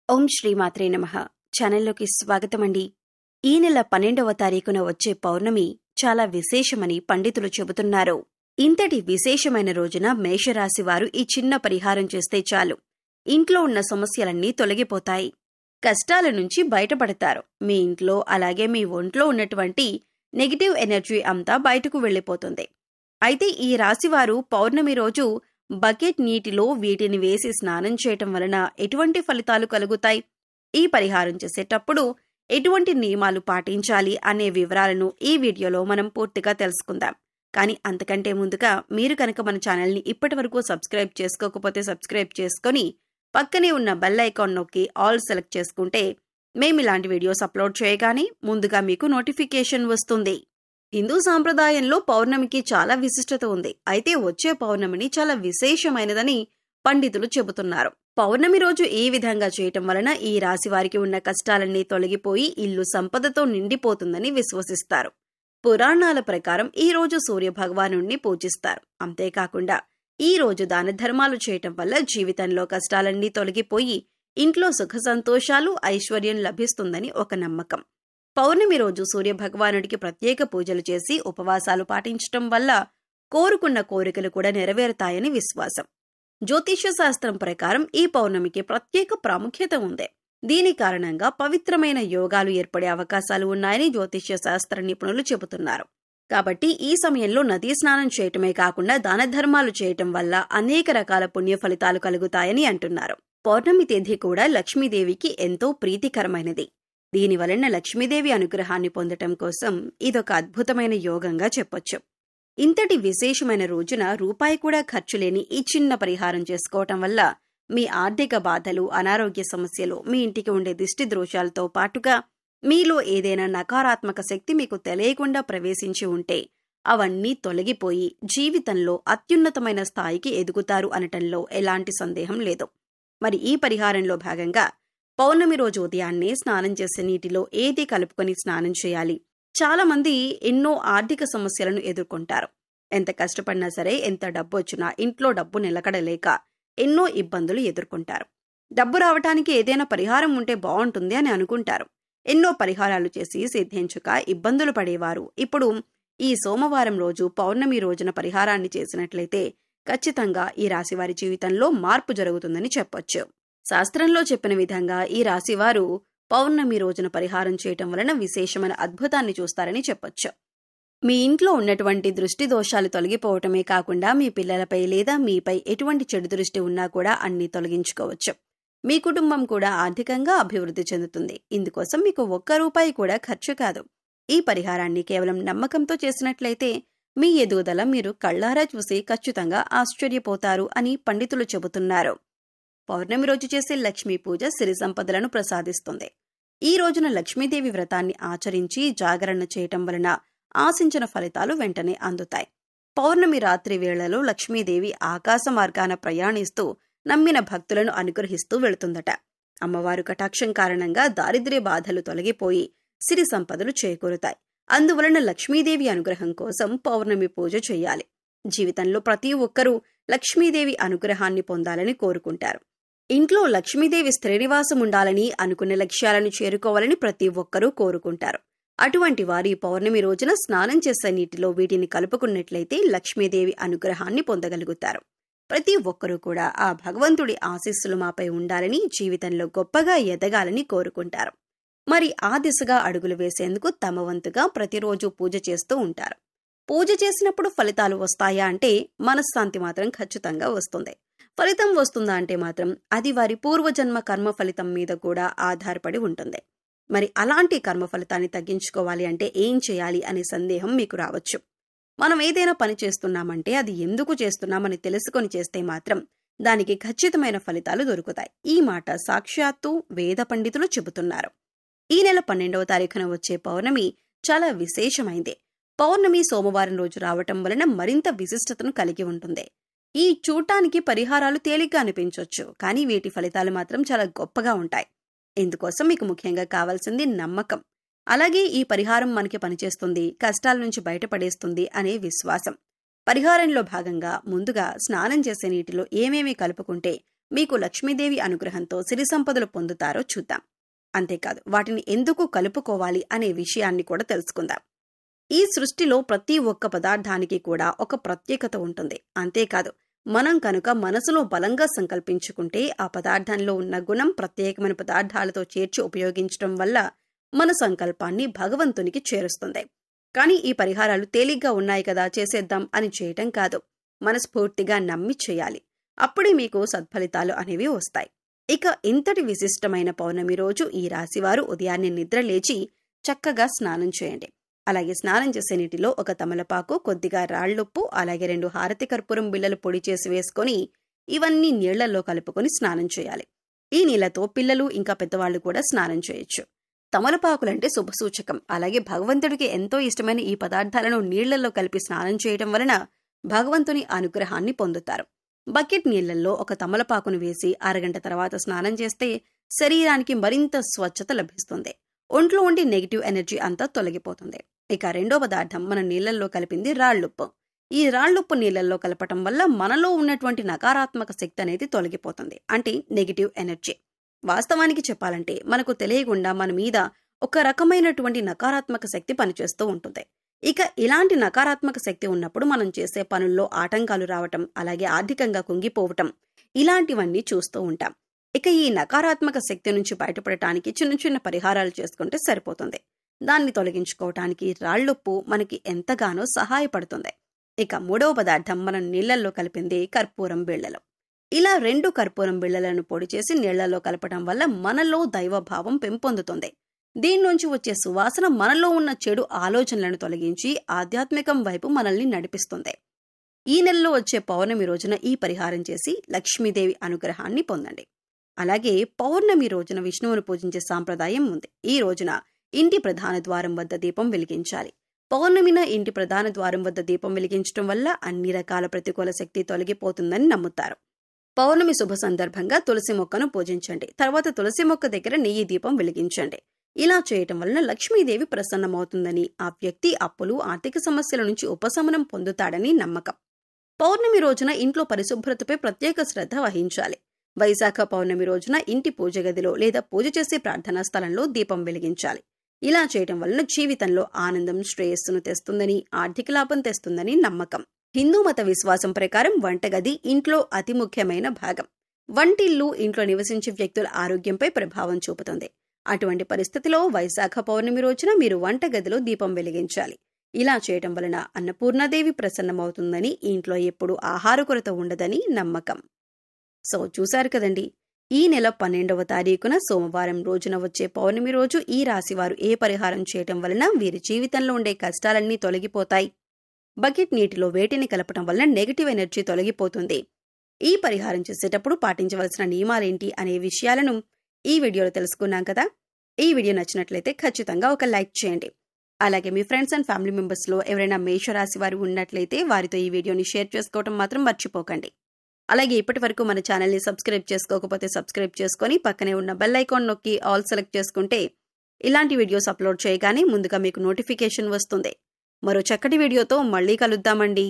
ఓం శ్రీమాత్రే నమః. ఛానల్లోకి స్వాగతమండి. ఈ నెల 12వ తారీఖున వచ్చే పౌర్ణమి చాలా విశేషమని పండితులు చెబుతున్నారు. ఇంతటి విశేషమైన రోజున మేషరాశి వారు ఈ చిన్న పరిహారం చేస్తే చాలు, ఇంట్లో ఉన్న సమస్యలన్నీ తొలగిపోతాయి. కష్టాల నుంచి బయటపడతారు. మీ ఇంట్లో అలాగే మీ ఒంట్లో ఉన్నటువంటి నెగిటివ్ ఎనర్జీ అంతా బయటకు వెళ్లిపోతుంది. అయితే ఈ రాశివారు పౌర్ణమి రోజు బకెట్ నీటిలో వీటిని వేసి స్నానం చేయటం వలన ఎటువంటి ఫలితాలు కలుగుతాయి, ఈ పరిహారం చేసేటప్పుడు ఎటువంటి నియమాలు పాటించాలి అనే వివరాలను ఈ వీడియోలో మనం పూర్తిగా తెలుసుకుందాం. కానీ అంతకంటే ముందుగా మీరు కనుక మన ఛానల్ని ఇప్పటివరకు సబ్స్క్రైబ్ చేసుకోకపోతే సబ్స్క్రైబ్ చేసుకొని పక్కనే ఉన్న బెల్ ఐకాన్ నొక్కి ఆల్ సెలెక్ట్ చేసుకుంటే మేము ఇలాంటి వీడియోస్ అప్లోడ్ చేయగానే ముందుగా మీకు నోటిఫికేషన్ వస్తుంది. హిందూ సాంప్రదాయంలో పౌర్ణమికి చాలా విశిష్టత ఉంది. అయితే వచ్చే పౌర్ణమిని చాలా విశేషమైనదని పండితులు చెబుతున్నారు. పౌర్ణమి రోజు ఈ విధంగా చేయటం వలన ఈ రాశి వారికి ఉన్న కష్టాలన్నీ తొలగిపోయి ఇల్లు సంపదతో నిండిపోతుందని విశ్వసిస్తారు. పురాణాల ప్రకారం ఈ రోజు సూర్య భగవానుణ్ణి పూజిస్తారు. అంతేకాకుండా ఈ రోజు దాన ధర్మాలు చేయటం వల్ల జీవితంలో కష్టాలన్నీ తొలగిపోయి ఇంట్లో సుఖ సంతోషాలు ఐశ్వర్యం లభిస్తుందని ఒక నమ్మకం. పౌర్ణమి రోజు సూర్య భగవానుడికి ప్రత్యేక పూజలు చేసి ఉపవాసాలు పాటించటం వల్ల కోరుకున్న కోరికలు కూడా నెరవేరుతాయని విశ్వాసం. జ్యోతిష్య శాస్త్రం ప్రకారం ఈ పౌర్ణమికి ప్రత్యేక ప్రాముఖ్యత ఉంది. దీని కారణంగా పవిత్రమైన యోగాలు ఏర్పడే అవకాశాలు ఉన్నాయని జ్యోతిష్య శాస్త్ర నిపుణులు చెబుతున్నారు. కాబట్టి ఈ సమయంలో నదీ స్నానం చేయటమే కాకుండా దాన ధర్మాలు చేయటం వల్ల అనేక రకాల పుణ్య ఫలితాలు కలుగుతాయని అంటున్నారు. పౌర్ణమి తేదీ కూడా లక్ష్మీదేవికి ఎంతో ప్రీతికరమైనది. దీనివలన లక్ష్మీదేవి అనుగ్రహాన్ని పొందటం కోసం ఇదొక అద్భుతమైన యోగంగా చెప్పొచ్చు. ఇంతటి విశేషమైన రోజున రూపాయి కూడా ఖర్చు లేని ఈ చిన్న పరిహారం చేసుకోవటం వల్ల మీ ఆర్థిక బాధలు, అనారోగ్య సమస్యలు, మీ ఇంటికి ఉండే దిష్టి దోషాలతో పాటుగా మీలో ఏదైనా నకారాత్మక శక్తి మీకు తెలియకుండా ప్రవేశించి ఉంటే అవన్నీ తొలగిపోయి జీవితంలో అత్యున్నతమైన స్థాయికి ఎదుగుతారు అనటంలో ఎలాంటి సందేహం లేదు. మరి ఈ పరిహారంలో భాగంగా పౌర్ణమి రోజు ఉదయాన్నే స్నానం చేసే నీటిలో ఏది కలుపుకొని స్నానం చేయాలి. చాలా మంది ఎన్నో ఆర్థిక సమస్యలను ఎదుర్కొంటారు. ఎంత కష్టపడినా సరే, ఎంత డబ్బు వచ్చినా ఇంట్లో డబ్బు నిలకడలేక ఎన్నో ఇబ్బందులు ఎదుర్కొంటారు. డబ్బు రావటానికి ఏదైనా పరిహారం ఉంటే బాగుంటుంది అని అనుకుంటారు. ఎన్నో పరిహారాలు చేసి సిద్ధించక ఇబ్బందులు పడేవారు ఇప్పుడు ఈ సోమవారం రోజు పౌర్ణమి రోజున పరిహారాన్ని చేసినట్లయితే ఖచ్చితంగా ఈ రాశివారి జీవితంలో మార్పు జరుగుతుందని చెప్పొచ్చు. శాస్త్రంలో చెప్పిన విధంగా ఈ రాశివారు పౌర్ణమి రోజున పరిహారం చేయటం వలన విశేషమైన అద్భుతాన్ని చూస్తారని చెప్పొచ్చు. మీ ఇంట్లో ఉన్నటువంటి దృష్టి దోషాలు తొలగిపోవటమే కాకుండా మీ పిల్లలపై లేదా మీపై ఎటువంటి చెడు దృష్టి ఉన్నా కూడా అన్ని తొలగించుకోవచ్చు. మీ కుటుంబం కూడా ఆర్థికంగా అభివృద్ధి చెందుతుంది. ఇందుకోసం మీకు ఒక్క రూపాయి కూడా ఖర్చు కాదు. ఈ పరిహారాన్ని కేవలం నమ్మకంతో చేసినట్లయితే మీ ఎదుగుదల మీరు కళ్ళారా చూసి ఖచ్చితంగా ఆశ్చర్యపోతారు అని పండితులు చెబుతున్నారు. పౌర్ణమి రోజు చేసే లక్ష్మీ పూజ సిరి సంపదలను ప్రసాదిస్తుంది. ఈ రోజున లక్ష్మీదేవి వ్రతాన్ని ఆచరించి జాగరణ చేయటం వలన ఆశించిన ఫలితాలు వెంటనే అందుతాయి. పౌర్ణమి రాత్రి వేళలో లక్ష్మీదేవి ఆకాశ మార్గాన ప్రయాణిస్తూ నమ్మిన భక్తులను అనుగ్రహిస్తూ వెళుతుందట. అమ్మవారు కటాక్షం కారణంగా దారిద్ర్య బాధలు తొలగిపోయి సిరి సంపదలు చేకూరుతాయి. అందువలన లక్ష్మీదేవి అనుగ్రహం కోసం పౌర్ణమి పూజ చేయాలి. జీవితంలో ప్రతి ఒక్కరూ లక్ష్మీదేవి అనుగ్రహాన్ని పొందాలని కోరుకుంటారు. ఇంట్లో లక్ష్మీదేవి స్థిరనివాసం ఉండాలని, అనుకున్న లక్ష్యాలను చేరుకోవాలని ప్రతి ఒక్కరూ కోరుకుంటారు. అటువంటి వారి పౌర్ణమి రోజున స్నానం చేసే నీటిలో వీటిని కలుపుకున్నట్లయితే లక్ష్మీదేవి అనుగ్రహాన్ని పొందగలుగుతారు. ప్రతి ఒక్కరూ కూడా ఆ భగవంతుడి ఆశీస్సులు మాపై ఉండాలని, జీవితంలో గొప్పగా ఎదగాలని కోరుకుంటారు. మరి ఆ దిశగా అడుగులు వేసేందుకు తమ వంతుగా ప్రతిరోజు పూజ చేస్తూ ఉంటారు. పూజ చేసినప్పుడు ఫలితాలు వస్తాయా అంటే మనశ్శాంతి మాత్రం ఖచ్చితంగా వస్తుంది. ఫలితం వస్తుందా అంటే మాత్రం అది వారి పూర్వజన్మ కర్మ ఫలితం మీద కూడా ఆధారపడి ఉంటుంది. మరి అలాంటి కర్మ ఫలితాన్ని తగ్గించుకోవాలి అంటే ఏం చేయాలి అనే సందేహం మీకు రావచ్చు. మనం ఏదైనా పని చేస్తున్నామంటే అది ఎందుకు చేస్తున్నామని తెలుసుకొని చేస్తే మాత్రం దానికి ఖచ్చితమైన ఫలితాలు దొరుకుతాయి. ఈ మాట సాక్షాత్తు వేద పండితులు చెబుతున్నారు. ఈ నెల 12వ తారీఖున వచ్చే పౌర్ణమి చాలా విశేషమైంది. పౌర్ణమి సోమవారం రోజు రావటం వలన మరింత విశిష్టతను కలిగి ఉంటుంది. ఈ చూడటానికి పరిహారాలు తేలిగ్గా అనిపించవచ్చు, కానీ వీటి ఫలితాలు మాత్రం చాలా గొప్పగా ఉంటాయి. ఇందుకోసం మీకు ముఖ్యంగా కావాల్సింది నమ్మకం. అలాగే ఈ పరిహారం మనకి పనిచేస్తుంది, కష్టాల నుంచి బయటపడేస్తుంది అనే విశ్వాసం. పరిహారంలో భాగంగా ముందుగా స్నానం చేసే నీటిలో ఏమేమి కలుపుకుంటే మీకు లక్ష్మీదేవి అనుగ్రహంతో సిరి సంపదలు పొందుతారో చూద్దాం. అంతేకాదు వాటిని ఎందుకు కలుపుకోవాలి అనే విషయాన్ని కూడా తెలుసుకుందాం. ఈ సృష్టిలో ప్రతి ఒక్క పదార్థానికి కూడా ఒక ప్రత్యేకత ఉంటుంది. అంతేకాదు మనం కనుక మనసులో బలంగా సంకల్పించుకుంటే ఆ పదార్థంలో ఉన్న గుణం ప్రత్యేకమైన పదార్థాలతో చేర్చి ఉపయోగించడం వల్ల మన సంకల్పాన్ని భగవంతునికి చేరుస్తుంది. కానీ ఈ పరిహారాలు తేలిగ్గా ఉన్నాయి కదా చేసేద్దాం అని చేయటం కాదు, మనస్ఫూర్తిగా నమ్మి చేయాలి. అప్పుడే మీకు సత్ఫలితాలు అనేవి వస్తాయి. ఇక ఇంతటి విశిష్టమైన పౌర్ణమి రోజు ఈ రాశివారు ఉదయాన్నే నిద్ర లేచి చక్కగా స్నానం చేయండి. అలాగే స్నానం చేసే నీటిలో ఒక తమలపాకు, కొద్దిగా రాళ్లుప్పు, అలాగే 2 హారతి కర్పూరం బిళ్ళలు పొడి చేసి వేసుకొని ఇవన్నీ నీళ్లలో కలుపుకొని స్నానం చేయాలి. ఈ నీళ్లతో పిల్లలు ఇంకా పెద్దవాళ్లు కూడా స్నానం చేయొచ్చు. తమలపాకులంటే శుభసూచకం. అలాగే భగవంతుడికి ఎంతో ఇష్టమైన ఈ పదార్థాలను నీళ్లలో కలిపి స్నానం చేయడం వలన భగవంతుని అనుగ్రహాన్ని పొందుతారు. బకెట్ నీళ్లలో ఒక తమలపాకును వేసి అరగంట తర్వాత స్నానం చేస్తే శరీరానికి మరింత స్వచ్ఛత లభిస్తుంది. ఒంట్లో ఉండి నెగిటివ్ ఎనర్జీ అంతా తొలగిపోతుంది. ఇక రెండో పదార్థం మనం నీళ్లలో కలిపింది రాళ్లుప్పు. ఈ రాళ్లుప్పు నీళ్లలో కలపటం వల్ల మనలో ఉన్నటువంటి నకారాత్మక శక్తి అనేది తొలగిపోతుంది, అంటే నెగిటివ్ ఎనర్జీ. వాస్తవానికి చెప్పాలంటే మనకు తెలియకుండా మన మీద ఒక రకమైనటువంటి నకారాత్మక శక్తి పనిచేస్తూ ఉంటుంది. ఇక ఇలాంటి నకారాత్మక శక్తి ఉన్నప్పుడు మనం చేసే పనుల్లో ఆటంకాలు రావటం, అలాగే ఆర్థికంగా కుంగిపోవటం, ఇలాంటివన్నీ చూస్తూ ఉంటాం. ఇక ఈ నకారాత్మక శక్తి నుంచి బయటపడటానికి చిన్న చిన్న పరిహారాలు చేసుకుంటే సరిపోతుంది. దాన్ని తొలగించుకోవటానికి రాళ్లుప్పు మనకి ఎంతగానో సహాయపడుతుంది. ఇక మూడవ పదార్థం మనం నీళ్లలో కలిపింది కర్పూరం బిళ్ళలు. ఇలా 2 కర్పూరం బిళ్ళలను పొడి చేసి నీళ్లలో కలపడం వల్ల మనలో దైవభావం పెంపొందుతుంది. దీని నుంచి వచ్చే సువాసన మనలో ఉన్న చెడు ఆలోచనలను తొలగించి ఆధ్యాత్మికం వైపు మనల్ని నడిపిస్తుంది. ఈ నెలలో వచ్చే పౌర్ణమి రోజున ఈ పరిహారం చేసి లక్ష్మీదేవి అనుగ్రహాన్ని పొందండి. అలాగే పౌర్ణమి రోజున విష్ణువును పూజించే సాంప్రదాయం ఉంది. ఈ రోజున ఇంటి ప్రధాన ద్వారం వద్ద దీపం వెలిగించాలి. పౌర్ణమిన ఇంటి ప్రధాన ద్వారం వద్ద దీపం వెలిగించడం వల్ల అన్ని రకాల ప్రతికూల శక్తి తొలగిపోతుందని నమ్ముతారు. పౌర్ణమి శుభ సందర్భంగా తులసి మొక్కను పూజించండి. తర్వాత తులసి మొక్క దగ్గర నెయ్యి దీపం వెలిగించండి. ఇలా చేయటం వలన లక్ష్మీదేవి ప్రసన్నమవుతుందని, ఆ వ్యక్తి అప్పులు, ఆర్థిక సమస్యల నుంచి ఉపశమనం పొందుతాడని నమ్మకం. పౌర్ణమి రోజున ఇంట్లో పరిశుభ్రతపై ప్రత్యేక శ్రద్ధ వహించాలి. వైశాఖ పౌర్ణమి రోజున ఇంటి పూజ గదిలో లేదా పూజ చేసే ప్రార్థనా స్థలంలో దీపం వెలిగించాలి. ఇలా చేయటం వలన జీవితంలో ఆనందం, శ్రేయస్సును తెస్తుందని, ఆర్థిక లాభం తెస్తుందని నమ్మకం. హిందూ మత విశ్వాసం ప్రకారం వంటగది ఇంట్లో అతి ముఖ్యమైన భాగం. వంటిల్లు ఇంట్లో నివసించే వ్యక్తుల ఆరోగ్యంపై ప్రభావం చూపుతుంది. అటువంటి పరిస్థితిలో వైశాఖ పౌర్ణమి రోజున మీరు వంటగదిలో దీపం వెలిగించాలి. ఇలా చేయటం వలన అన్నపూర్ణాదేవి ప్రసన్నమవుతుందని, ఇంట్లో ఎప్పుడూ ఆహార కొరత ఉండదని నమ్మకం. సో చూశారు కదండి, ఈ నెల 12వ తారీఖున సోమవారం రోజున వచ్చే పౌర్ణమి రోజు ఈ రాశివారు ఏ పరిహారం చేయటం వలన వీరి జీవితంలో ఉండే కష్టాలన్నీ తొలగిపోతాయి. బకెట్ నీటిలో వేటిని కలపటం వలన నెగిటివ్ ఎనర్జీ తొలగిపోతుంది. ఈ పరిహారం చేసేటప్పుడు పాటించవలసిన నియమాలేంటి అనే విషయాలను ఈ వీడియోలో తెలుసుకున్నాం కదా. ఈ వీడియో నచ్చినట్లయితే ఖచ్చితంగా ఒక లైక్ చేయండి. అలాగే మీ ఫ్రెండ్స్ అండ్ ఫ్యామిలీ మెంబర్స్లో ఎవరైనా మేషరాశి వారు ఉన్నట్లయితే వారితో ఈ వీడియోని షేర్ చేసుకోవటం మాత్రం మర్చిపోకండి. అలాగే ఇప్పటి వరకు మన ఛానల్ని సబ్స్క్రైబ్ చేసుకోకపోతే సబ్స్క్రైబ్ చేసుకొని పక్కనే ఉన్న బెల్ ఐకాన్ నొక్కి ఆల్ సెలెక్ట్ చేసుకుంటే ఇలాంటి వీడియోస్ అప్లోడ్ చేయగానే ముందుగా మీకు నోటిఫికేషన్ వస్తుంది. మరో చక్కటి వీడియోతో మళ్ళీ కలుద్దామండి.